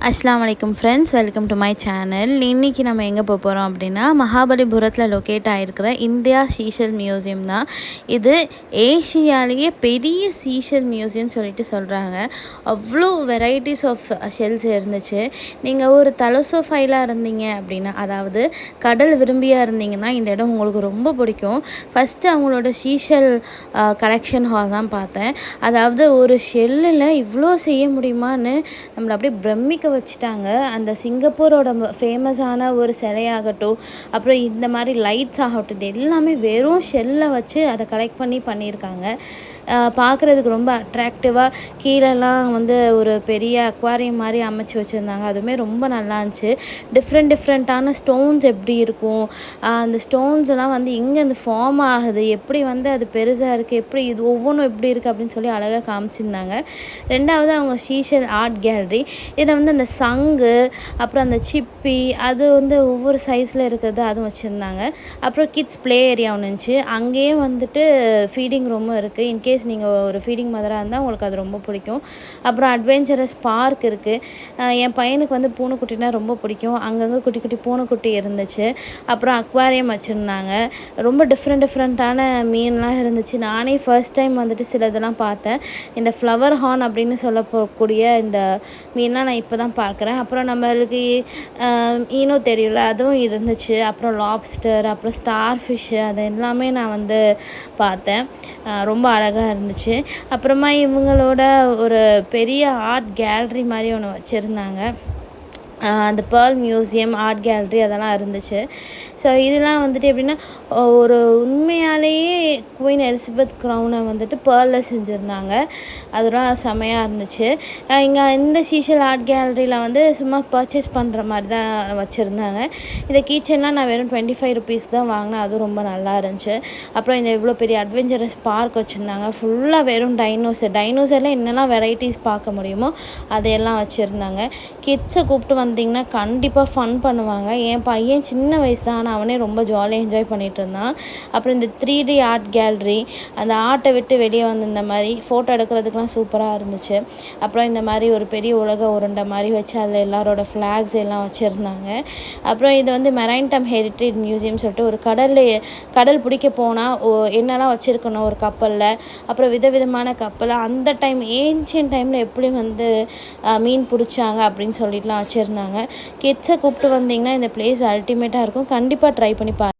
அஸ்ஸலாமு அலைக்கும் friends, welcome to my channel. இன்றைக்கி நம்ம எங்கே போக போகிறோம் அப்படின்னா, மகாபலிபுரத்தில் லொக்கேட் ஆகிருக்கிற இந்தியா சீஷல் மியூசியம் தான். இது ஏஷியாலேயே பெரிய சீஷல் மியூசியம்னு சொல்லிட்டு சொல்கிறாங்க. அவ்வளோ வெரைட்டிஸ் ஆஃப் ஷெல்ஸ் இருந்துச்சு. நீங்கள் ஒரு தலசோஃபைலாக இருந்தீங்க அப்படின்னா, அதாவது கடல் விரும்பியாக இருந்தீங்கன்னா இந்த இடம் உங்களுக்கு ரொம்ப பிடிக்கும். ஃபஸ்ட்டு அவங்களோட சீஷல் கலெக்ஷன் ஹால் தான் பார்த்தேன். அதாவது ஒரு ஷெல்லில் இவ்வளோ செய்ய முடியுமான்னு நம்மளை அப்படியே பிரமிக்க வச்சுட்டாங்க. அந்த சிங்கப்பூரோட ஃபேமஸான ஒரு சிலையாகட்டும், அப்புறம் இந்த மாதிரி லைட்ஸ் ஆகட்டும், இது எல்லாமே வெறும் ஷெல்லை வச்சு அதை கலெக்ட் பண்ணியிருக்காங்க. பார்க்குறதுக்கு ரொம்ப அட்ராக்டிவாக கீழெல்லாம் ஒரு பெரிய அக்வாரியம் மாதிரி அமைச்சு வச்சுருந்தாங்க. அதுவுமே ரொம்ப நல்லா இருந்துச்சு. டிஃப்ரெண்ட்டான ஸ்டோன்ஸ் எப்படி இருக்கும், அந்த ஸ்டோன்ஸ் எல்லாம் எங்கே ஃபார்ம் ஆகுது, எப்படி அது பெருசாக இருக்குது, எப்படி இது ஒவ்வொன்றும் எப்படி இருக்குது அப்படின்னு சொல்லி அழகாக காமிச்சிருந்தாங்க. ரெண்டாவது அவங்க சீஷல் ஆர்ட் கேலரி. இதில் அந்த சங்கு, அப்புறம் அந்த சிப்பி, அது ஒவ்வொரு சைஸில் இருக்கிறது அதுவும் வச்சுருந்தாங்க. அப்புறம் கிட்ஸ் ப்ளே ஏரியா ஒன்று இருந்துச்சு. அங்கேயே ஃபீடிங் ரூமும் இருக்குது. இன்கேஸ் நீங்கள் ஒரு ஃபீடிங் மதராக இருந்தால் உங்களுக்கு அது ரொம்ப பிடிக்கும். அப்புறம் அட்வென்ச்சரஸ் பார்க் இருக்குது. என் பையனுக்கு பூனைக்குட்டினா ரொம்ப பிடிக்கும். அங்கங்கே குட்டி குட்டி பூனைக்குட்டி இருந்துச்சு. அப்புறம் அக்வாரியம் வச்சுருந்தாங்க. ரொம்ப டிஃப்ரெண்ட்டான மீன்லாம் இருந்துச்சு. நானே ஃபர்ஸ்ட் டைம் சிலதெல்லாம் பார்த்தேன். இந்த ஃப்ளவர் ஹார்ன் அப்படின்னு சொல்லக்கூடிய இந்த மீன்லாம் நான் இப்போ தான் பார்க்குறேன். அப்புறம் நம்மளுக்கு ஈனோ தெரியல, அதுவும் இருந்துச்சு. அப்புறம் லாப்ஸ்டர், அப்புறம் ஸ்டார் ஃபிஷ்ஷு, அது எல்லாமே நான் பார்த்தேன். ரொம்ப அழகாக இருந்துச்சு. அப்புறமா இவங்களோட ஒரு பெரிய ஆர்ட் கேலரி மாதிரி ஒன்று வச்சுருந்தாங்க. அந்த பேர்ல் மியூசியம், ஆர்ட் கேலரி அதெல்லாம் இருந்துச்சு. ஸோ இதெல்லாம் எப்படின்னா, ஒரு உண்மையாலேயே குவீன் எலிசபெத் க்ரௌனை பேர்லில் செஞ்சுருந்தாங்க. அதெல்லாம் செமையாக இருந்துச்சு. இங்கே இந்த சீஷல் ஆர்ட் கேலரியில் சும்மா பர்ச்சேஸ் பண்ணுற மாதிரி தான் வச்சுருந்தாங்க. இந்த கீச்சன்லாம் நான் வெறும் 25 ருபீஸ் தான் வாங்கினேன். அதுவும் ரொம்ப நல்லா இருந்துச்சு. அப்புறம் இந்த இவ்வளோ பெரிய அட்வென்ச்சரஸ் பார்க் வச்சுருந்தாங்க. ஃபுல்லாக வெறும் டைனோசரில் என்னெல்லாம் வெரைட்டிஸ் பார்க்க முடியுமோ அதையெல்லாம் வச்சுருந்தாங்க. கிட்ஸை கூப்பிட்டு வந்தீங்கன்னா கண்டிப்பாக ஃபன் பண்ணுவாங்க. என் பையன் சின்ன வயசு தான், ஆனால் அவனே ரொம்ப ஜாலியாக என்ஜாய் பண்ணிகிட்டு இருந்தான். அப்புறம் இந்த 3D ஆர்ட் கேலரி, அந்த ஆர்ட்டை விட்டு வெளியே இந்த மாதிரி ஃபோட்டோ எடுக்கிறதுக்கெலாம் சூப்பராக இருந்துச்சு. அப்புறம் இந்த மாதிரி ஒரு பெரிய உலக உருண்டை மாதிரி வச்சு அதில் எல்லாரோட ஃப்ளாக்ஸ் எல்லாம் வச்சுருந்தாங்க. அப்புறம் இது மெரைன்டைம் ஹெரிட்டேஜ் மியூசியம் சொல்லிட்டு ஒரு கடல் பிடிக்க போனால் என்னெல்லாம் வச்சுருக்கணும் ஒரு கப்பலில், அப்புறம் விதவிதமான கப்பல், அந்த டைம் ஏன்ஷியன்ட் டைமில் எப்படி மீன் பிடிச்சாங்க அப்படின்னு சொல்லிட்டுலாம் வச்சுருந்தாங்க. கிட்ஸை கூப்பிட்டு வந்தீங்கன்னா இந்த பிளேஸ் அல்டிமேட்டாக இருக்கும். கண்டிப்பாக ட்ரை பண்ணி பாருங்கள்.